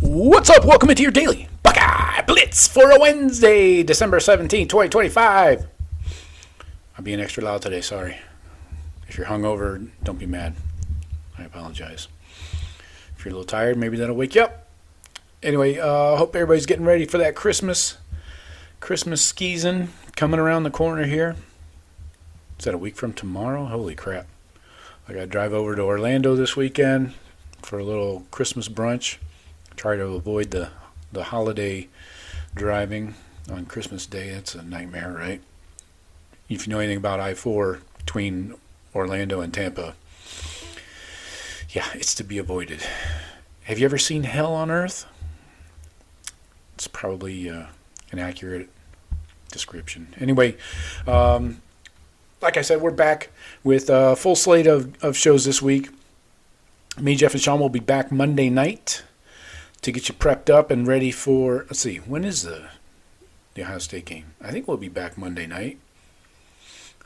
What's up? Welcome into your Daily Buckeye Blitz for a Wednesday, December 17, 2025. I'm being extra loud today, sorry. If you're hungover, don't be mad. I apologize. If you're a little tired, maybe that'll wake you up. Anyway, I hope everybody's getting ready for that Christmas skeezing coming around the corner here. Is that a week from tomorrow? Holy crap. I got to drive over to Orlando this weekend for a little Christmas brunch. Try to avoid the holiday driving on Christmas Day. It's a nightmare, right? If you know anything about I-4 between Orlando and Tampa, yeah, it's to be avoided. Have you ever seen hell on earth? It's probably an accurate description. Anyway, like I said, we're back with a full slate of shows this week. Me, Jeff, and Sean will be back Monday night to get you prepped up and ready for, let's see, when is the Ohio State game? I think we'll be back Monday night.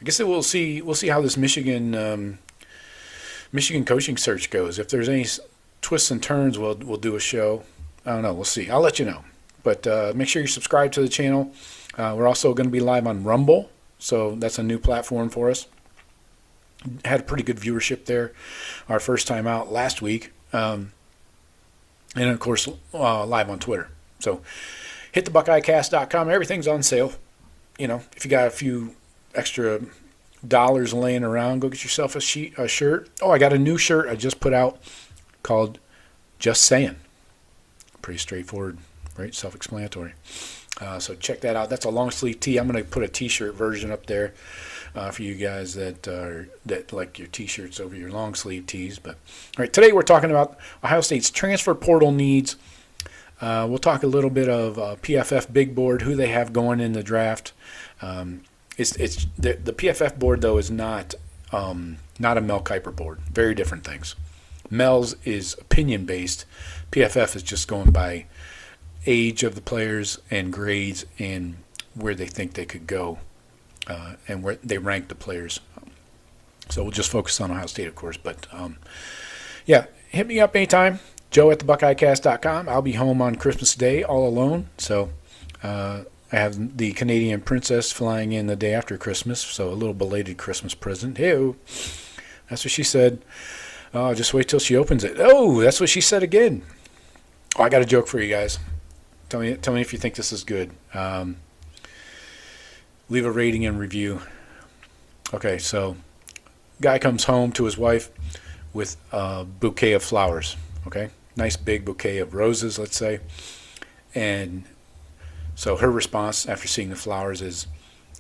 I guess we'll see how this Michigan coaching search goes. If there's any twists and turns, we'll do a show. I don't know. We'll see. I'll let you know. But make sure you subscribe to the channel. We're also going to be live on Rumble, so that's a new platform for us. Had a pretty good viewership there our first time out last week. And, of course, live on Twitter. So hit the BuckeyeCast.com. Everything's on sale. You know, if you got a few extra dollars laying around, go get yourself a shirt. Oh, I got a new shirt I just put out called Just Saying. Pretty straightforward, right? Self-explanatory. So check that out. That's a long sleeve tee. I'm going to put a t-shirt version up there for you guys that like your t-shirts over your long sleeve tees. But all right, today we're talking about Ohio State's transfer portal needs. We'll talk a little bit of PFF Big Board, who they have going in the draft. It's the PFF board though is not a Mel Kiper board. Very different things. Mel's is opinion based. PFF is just going by age of the players and grades and where they think they could go and where they rank the players. So we'll just focus on Ohio State, of course. But, yeah, hit me up anytime, Joe at thebuckeyecast.com. I'll be home on Christmas Day all alone. So I have the Canadian princess flying in the day after Christmas, so a little belated Christmas present. Hey-o. That's what she said. Oh, just wait till she opens it. Oh, that's what she said again. Oh, I got a joke for you guys. Tell me if you think this is good. Leave a rating and review. Okay, so guy comes home to his wife with a bouquet of flowers. Okay, nice big bouquet of roses, let's say. And so her response after seeing the flowers is,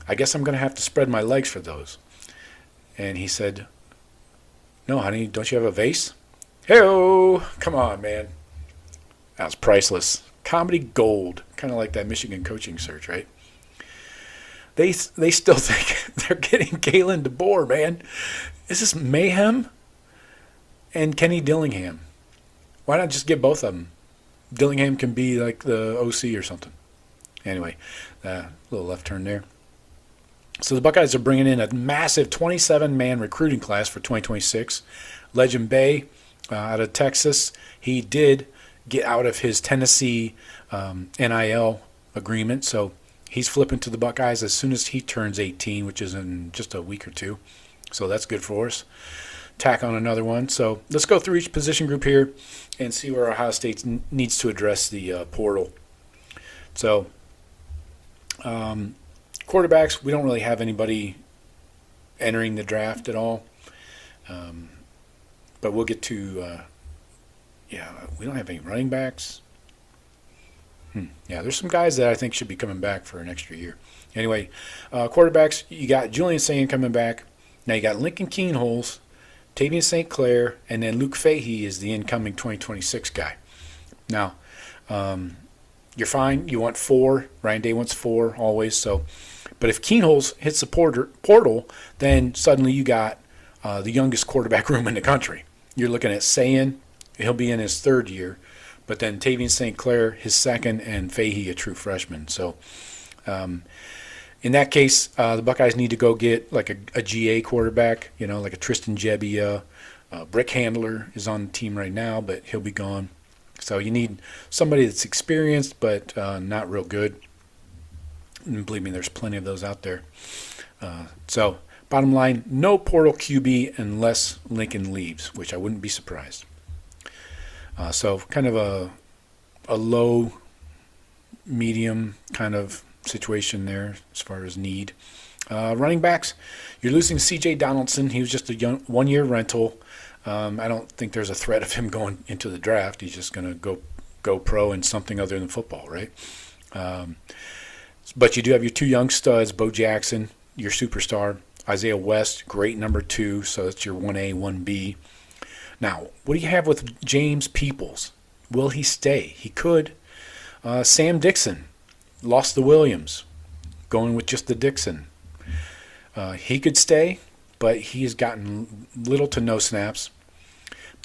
I guess I'm going to have to spread my legs for those. And he said, no, honey, don't you have a vase? Hey-o, come on, man. That was priceless. Comedy gold, kind of like that Michigan coaching search, right? They still think they're getting Kalen DeBoer, man. Is this mayhem? And Kenny Dillingham. Why not just get both of them? Dillingham can be like the OC or something. Anyway, little left turn there. So the Buckeyes are bringing in a massive 27-man recruiting class for 2026. Legend Bay out of Texas. He did get out of his Tennessee NIL agreement, so he's flipping to the Buckeyes as soon as he turns 18, which is in just a week or two. So that's good for us. Tack on another one. So let's go through each position group here and see where Ohio State needs to address the portal. So quarterbacks, we don't really have anybody entering the draft at all. But we'll get to we don't have any running backs. Yeah, there's some guys that I think should be coming back for an extra year. Anyway, quarterbacks, you got Julian Sayin coming back. Now you got Lincoln Keenholz, Tavian St. Clair, and then Luke Fahey is the incoming 2026 guy. Now, you're fine. You want 4. Ryan Day wants 4 always. So, but if Keenholz hits the portal, then suddenly you got the youngest quarterback room in the country. You're looking at Sayin. He'll be in his 3rd year. But then Tavian St. Clair, his 2nd, and Fahey, a true freshman. So in that case, the Buckeyes need to go get like a GA quarterback, like a Tristan Gebbia. Brick Handler is on the team right now, but he'll be gone. So you need somebody that's experienced but not real good. And believe me, there's plenty of those out there. So bottom line, no portal QB unless Lincoln leaves, which I wouldn't be surprised. So kind of a low, medium kind of situation there as far as need. Running backs, you're losing C.J. Donaldson. He was just a one-year rental. I don't think there's a threat of him going into the draft. He's just going to go pro in something other than football, right? But you do have your two young studs, Bo Jackson, your superstar, Isaiah West, great number 2, so that's your 1A, 1B. Now, what do you have with James Peoples? Will he stay? He could. Sam Dixon, lost the Williams, going with just the Dixon. He could stay, but he's gotten little to no snaps.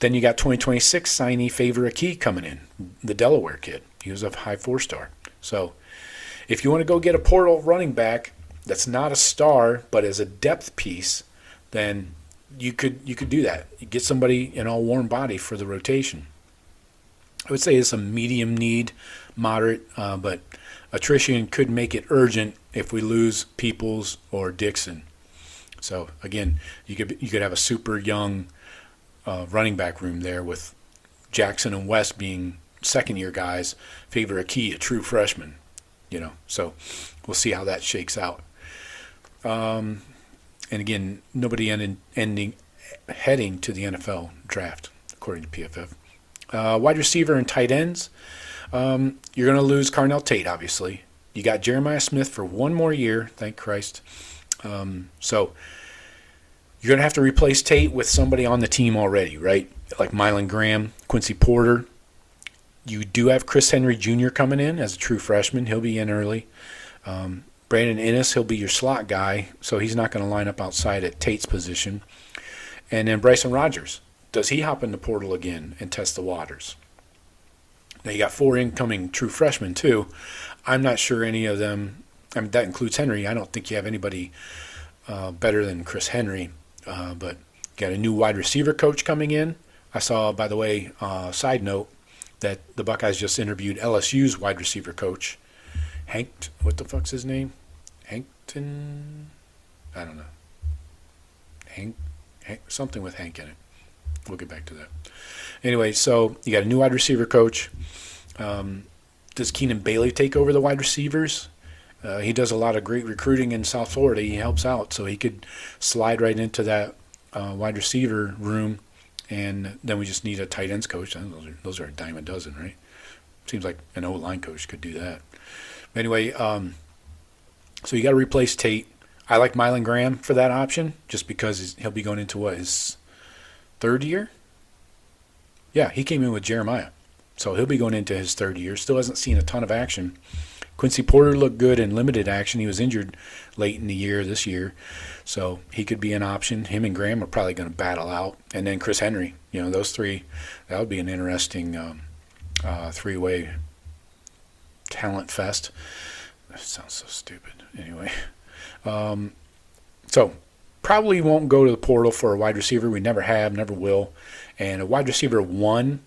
Then you got 2026 signee Favor Aki coming in, the Delaware kid. He was a high 4-star. So if you want to go get a portal running back that's not a star but as a depth piece, then you could do that. You get somebody in all warm body for the rotation. I would say it's a medium need, moderate, but attrition could make it urgent if we lose Peoples or Dixon. So again, you could have a super young running back room there with Jackson and West being second-year guys, Favor Aki, a true freshman. So we'll see how that shakes out. And again, nobody heading to the NFL draft, according to PFF. Wide receiver and tight ends, you're going to lose Carnell Tate, obviously. You got Jeremiah Smith for one more year, thank Christ. So you're going to have to replace Tate with somebody on the team already, right? Like Mylan Graham, Quincy Porter. You do have Chris Henry Jr. coming in as a true freshman. He'll be in early. Brandon Innes, he'll be your slot guy, so he's not going to line up outside at Tate's position. And then Bryson Rogers. Does he hop in the portal again and test the waters? Now you got 4 incoming true freshmen too. I'm not sure any of them, that includes Henry. I don't think you have anybody better than Chris Henry. But you got a new wide receiver coach coming in. I saw, by the way, side note, that the Buckeyes just interviewed LSU's wide receiver coach, Hank, what the fuck's his name? Hankton? I don't know. Hank, something with Hank in it. We'll get back to that. Anyway, so you got a new wide receiver coach. Does Keenan Bailey take over the wide receivers? He does a lot of great recruiting in South Florida. He helps out, so he could slide right into that wide receiver room. And then we just need a tight ends coach. Those are a dime a dozen, right? Seems like an O-line coach could do that. But anyway, so you got to replace Tate. I like Mylan Graham for that option just because he'll be going into his 3rd year? Yeah, he came in with Jeremiah. So he'll be going into his 3rd year. Still hasn't seen a ton of action. Quincy Porter looked good in limited action. He was injured late in the year this year. So he could be an option. Him and Graham are probably going to battle out. And then Chris Henry. Those three, that would be an interesting 3-way talent fest. That sounds so stupid. Anyway. So probably won't go to the portal for a wide receiver. We never have, never will. And a wide receiver 1,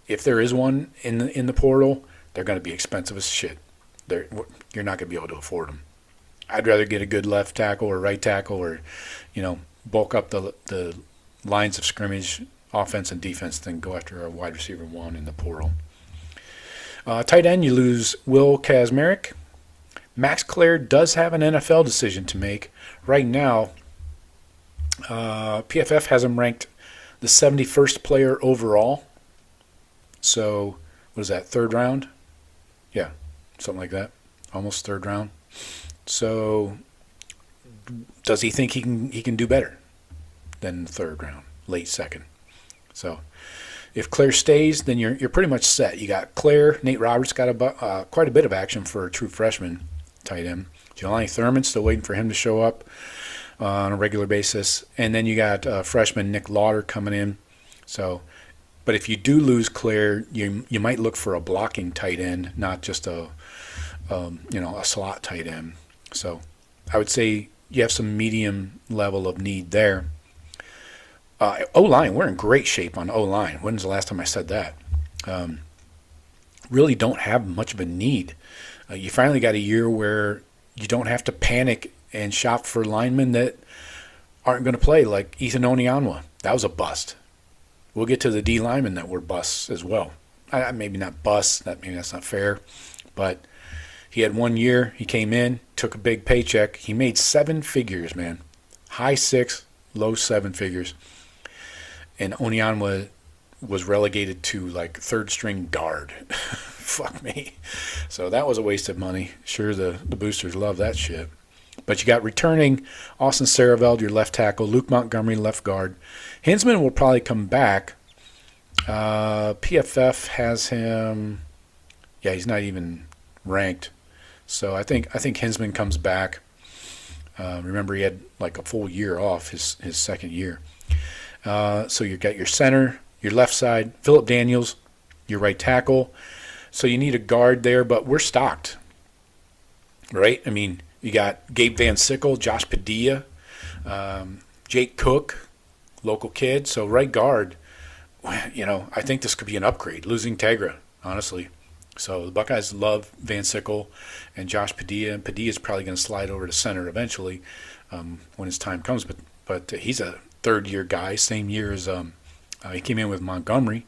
if there is one in the portal, they're going to be expensive as shit. You're not going to be able to afford them. I'd rather get a good left tackle or right tackle or, bulk up the lines of scrimmage, offense and defense, than go after a wide receiver 1 in the portal. Tight end, you lose Will Kazmarek. Max Clare does have an NFL decision to make. Right now, PFF has him ranked the 71st player overall. So, what is that, 3rd round? Yeah, something like that. Almost 3rd round. So, does he think he can do better than the 3rd round, late 2nd? So, if Claire stays, then you're pretty much set. You got Claire, Nate Roberts got quite a bit of action for a true freshman tight end. Jelani Thurman, still waiting for him to show up on a regular basis. And then you got freshman Nick Lauder coming in. So, but if you do lose Claire, you might look for a blocking tight end, not just a slot tight end. So I would say you have some medium level of need there. O-line, we're in great shape on O-line. When's the last time I said that? really don't have much of a need. You finally got a year where you don't have to panic and shop for linemen that aren't going to play, like Ethan Onyanwa. That was a bust. We'll get to the D linemen that were busts as well. Maybe not busts, maybe that's not fair, but he had 1 year. He came in, took a big paycheck. He made 7 figures, man. High 6, low 7 figures. And Onyanwa was relegated to like third string guard. Fuck me. So that was a waste of money. Sure, the boosters love that shit. But you got returning Austin Saraveld, your left tackle, Luke Montgomery, left guard. Hinsman will probably come back. PFF has him. Yeah, he's not even ranked. So I think Hinsman comes back. Remember, he had like a full year off his second year. So you got your center, your left side, Phillip Daniels, your right tackle. So you need a guard there, but we're stocked, right? I mean, you got Gabe Van Sickle, Josh Padilla, Jake Cook, local kid. So right guard, I think this could be an upgrade, losing Tegra, honestly. So the Buckeyes love Van Sickle and Josh Padilla, and Padilla's probably going to slide over to center eventually when his time comes. But he's a third-year guy, same year as he came in with Montgomery.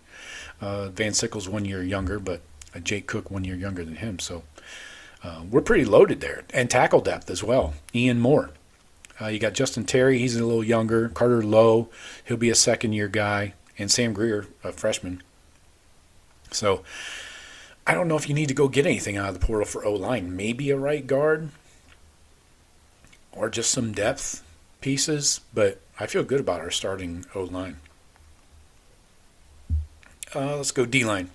Van Sickle's 1 year younger, but Jake Cook 1 year younger than him. So we're pretty loaded there. And tackle depth as well. Ian Moore. You got Justin Terry. He's a little younger. Carter Lowe. He'll be a second-year guy. And Sam Greer, a freshman. So I don't know if you need to go get anything out of the portal for O-line. Maybe a right guard or just some depth pieces. But I feel good about our starting O-line. Let's go D-line.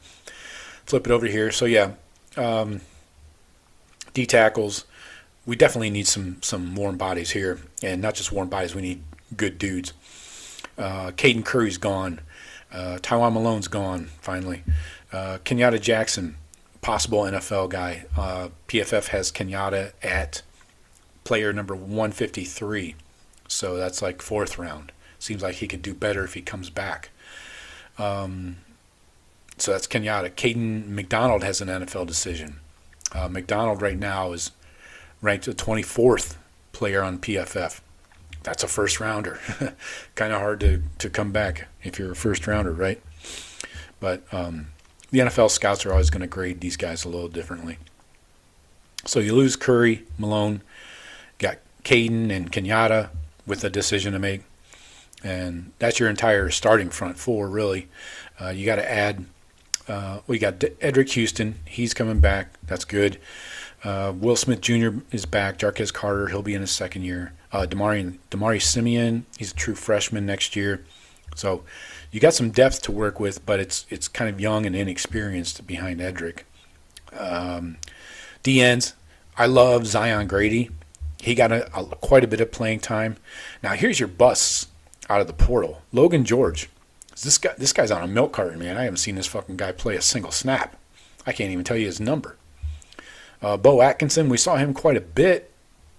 Flip it over here. So, yeah, D tackles. We definitely need some warm bodies here. And not just warm bodies, we need good dudes. Caden Curry's gone. Taiwan Malone's gone, finally. Kenyatta Jackson, possible NFL guy. PFF has Kenyatta at player number 153. So that's like 4th round. Seems like he could do better if he comes back. So that's Kenyatta. Caden McDonald has an NFL decision. McDonald right now is ranked the 24th player on PFF. That's a first rounder. Kind of hard to come back if you're a first rounder, right? But the NFL scouts are always going to grade these guys a little differently. So you lose Curry, Malone, got Caden and Kenyatta with a decision to make. And that's your entire starting front four, really. You got to add, we got Edric Houston. He's coming back. That's good. Will Smith Jr. is back. Jarquez Carter, he'll be in his second year. Damari Simeon, he's a true freshman next year. So you got some depth to work with, but it's kind of young and inexperienced behind Edric. D-ends, I love Zion Grady. He got quite a bit of playing time. Now here's your busts out of the portal. Logan George. This guy's on a milk carton, man. I haven't seen this fucking guy play a single snap. I can't even tell you his number. Bo Atkinson, we saw him quite a bit,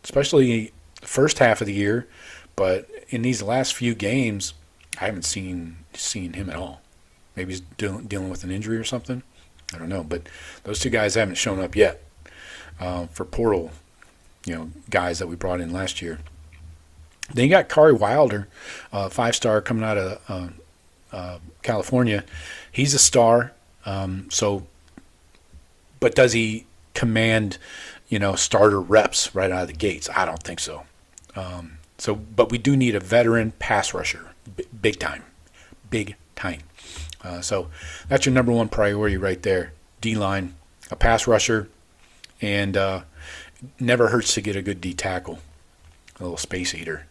especially the first half of the year. But in these last few games, I haven't seen him at all. Maybe he's dealing with an injury or something. I don't know. But those two guys haven't shown up yet for portal, guys that we brought in last year. Then you got Kari Wilder, 5-star coming out of California. He's a star. But does he command, starter reps right out of the gates? I don't think so. But we do need a veteran pass rusher, big time. So that's your number one priority right there. D-line, a pass rusher, and never hurts to get a good D tackle, a little space heater.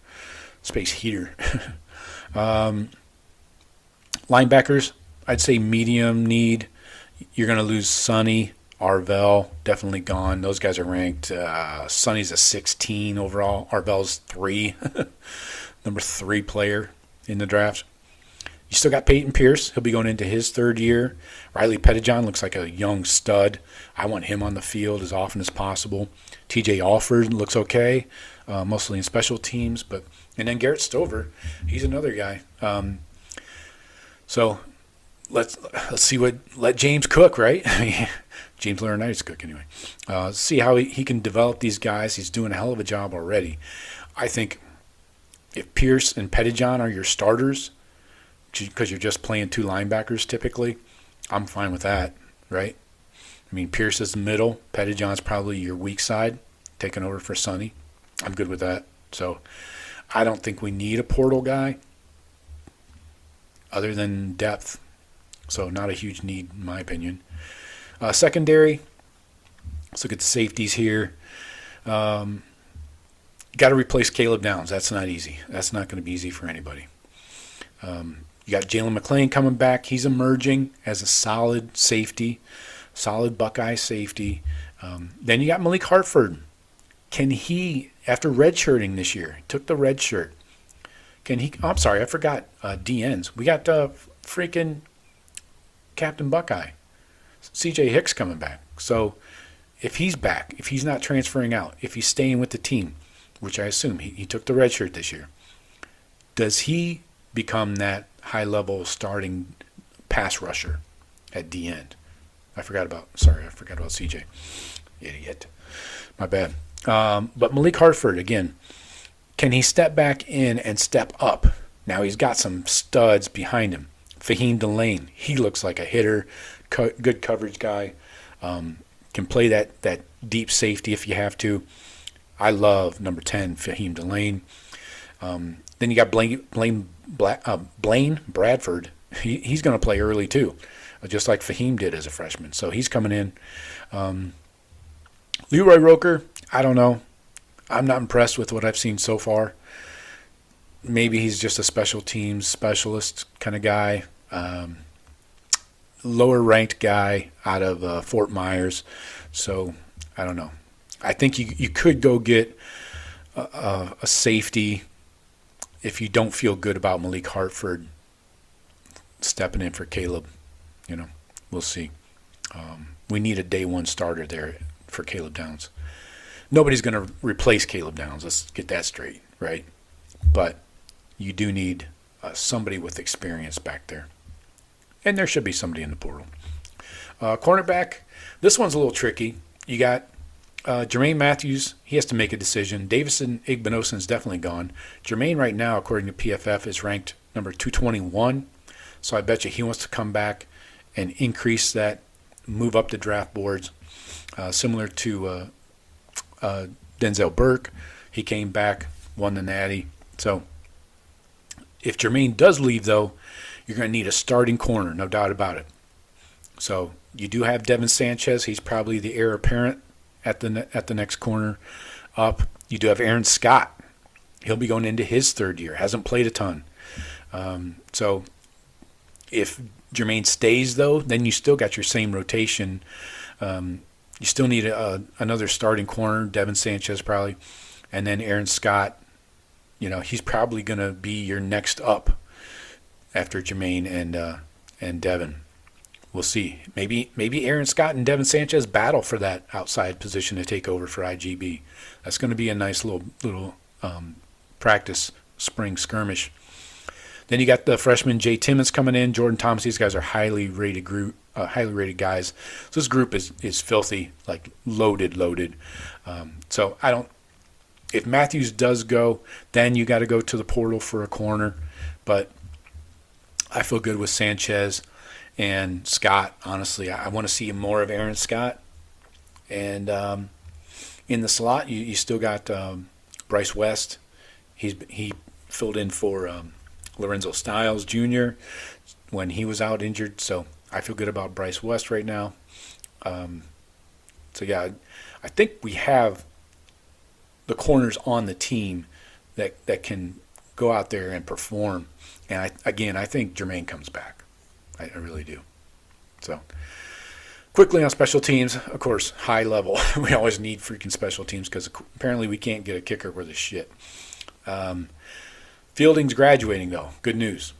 Linebackers, I'd say medium need. You're going to lose Sonny, Arvell, definitely gone. Those guys are ranked. Sonny's a 16 overall. Arvell's 3, number 3 player in the draft. You still got Peyton Pierce. He'll be going into his 3rd year. Riley Pettijohn looks like a young stud. I want him on the field as often as possible. TJ Alford looks okay, mostly in special teams. And then Garrett Stover, he's another guy. So let's see let James cook, right? I mean, James Laurinaitis cook anyway. See how he can develop these guys. He's doing a hell of a job already. I think if Pierce and Pettijohn are your starters, because you're just playing two linebackers typically, I'm fine with that, right? I mean, Pierce is the middle. Pettijohn's probably your weak side, taking over for Sonny. I'm good with that. So I don't think we need a portal guy other than depth. So not a huge need in my opinion. Secondary, let's look at the safeties here. Got to replace Caleb Downs. That's not easy. That's not going to be easy for anybody. You got Jalen McClain coming back. He's emerging as a solid safety, solid Buckeye safety. Then you got Malik Hartford. Can he, after redshirting this year, took the red shirt. Can he? Oh, I'm sorry, I forgot DNs. We got freaking Captain Buckeye, C.J. Hicks coming back. So if he's back, if he's not transferring out, if he's staying with the team, which I assume he took the red shirt this year, does he become that high-level starting pass rusher at D end? I forgot about CJ. Idiot. My bad. But Malik Hartford, again, can he step back in and step up? Now he's got some studs behind him. Fahim Delane, he looks like a hitter, good coverage guy, can play that deep safety if you have to. I love number 10, Fahim Delane. Then you got Blaine Bradford. He's going to play early too, just like Fahim did as a freshman. So he's coming in. Leroy Roker, I don't know. I'm not impressed with what I've seen so far. Maybe he's just a special teams specialist kind of guy. Lower ranked guy out of Fort Myers. So I don't know. I think you could go get a safety if you don't feel good about Malik Hartford stepping in for Caleb. We'll see. We need a day one starter there for Caleb Downs. Nobody's going to replace Caleb Downs. Let's get that straight, right? But you do need somebody with experience back there. And there should be somebody in the portal. Cornerback, this one's a little tricky. You got Jermaine Matthews. He has to make a decision. Davison Igbinosun's definitely gone. Jermaine right now, according to PFF, is ranked number 221. So I bet you he wants to come back and increase that, move up the draft boards, similar to Denzel Burke. He came back, won the Natty. So if Jermaine does leave, though, you're going to need a starting corner, no doubt about it. So you do have Devin Sanchez. He's probably the heir apparent at the next corner up. You do have Aaron Scott. He'll be going into his third year. Hasn't played a ton. So if Jermaine stays, though, then you still got your same rotation. You still need another starting corner, Devin Sanchez probably, and then Aaron Scott. He's probably going to be your next up after Jermaine and Devin. We'll see. Maybe Aaron Scott and Devin Sanchez battle for that outside position to take over for IGB. That's going to be a nice little practice spring skirmish. Then you got the freshman Jay Timmons coming in, Jordan Thomas. These guys are highly rated guys. So this group is filthy, like loaded. So I don't. If Matthews does go, then you got to go to the portal for a corner. But I feel good with Sanchez and Scott. Honestly, I want to see more of Aaron Scott. And in the slot, you still got Bryce West. He filled in for Lorenzo Styles Jr. when he was out injured. So I feel good about Bryce West right now. I think we have the corners on the team that can go out there and perform. And I think Jermaine comes back. I really do. So quickly on special teams, of course, high level. We always need freaking special teams because apparently we can't get a kicker worth of shit. Fielding's graduating, though. Good news.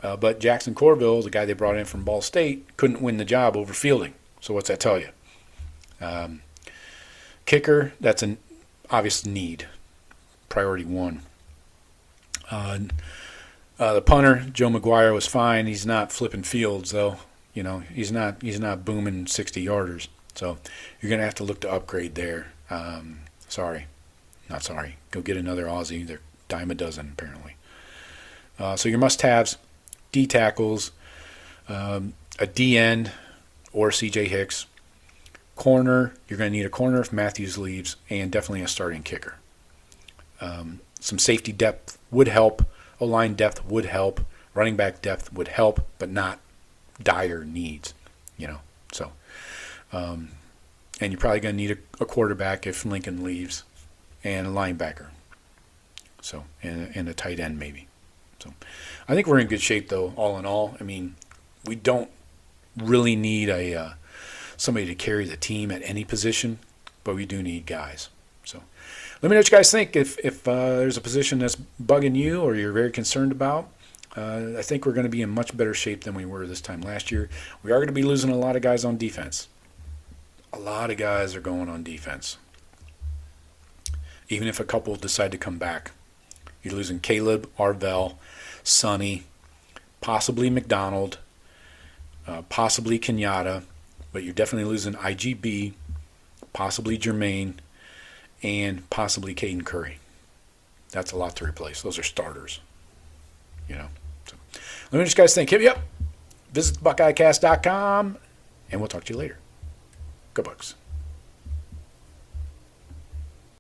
But Jackson Corville, the guy they brought in from Ball State, couldn't win the job over Fielding. So what's that tell you? Kicker, that's an obvious need. Priority one. The punter, Joe McGuire, was fine. He's not flipping fields, though. He's not booming 60-yarders. So you're going to have to look to upgrade there. Not sorry. Go get another Aussie. They're dime a dozen, apparently. So your must-haves, D tackles, a D end or C.J. Hicks. Corner, you're going to need a corner if Matthews leaves, and definitely a starting kicker. Some safety depth would help. O-line depth would help. Running back depth would help, but not dire needs. So, and you're probably going to need a quarterback if Lincoln leaves, and a linebacker. So, and a tight end maybe. So, I think we're in good shape though. All in all, I mean, we don't really need somebody to carry the team at any position, but we do need guys. So, let me know what you guys think. If there's a position that's bugging you or you're very concerned about, I think we're going to be in much better shape than we were this time last year. We are going to be losing a lot of guys on defense. A lot of guys are going on defense. Even if a couple decide to come back. You're losing Caleb, Arvell, Sonny, possibly McDonald, possibly Kenyatta, but you're definitely losing IGB, possibly Jermaine, and possibly Caden Curry. That's a lot to replace. Those are starters. So, let me know what you guys think. Hit me up. Visit BuckeyeCast.com, and we'll talk to you later. Go Bucks.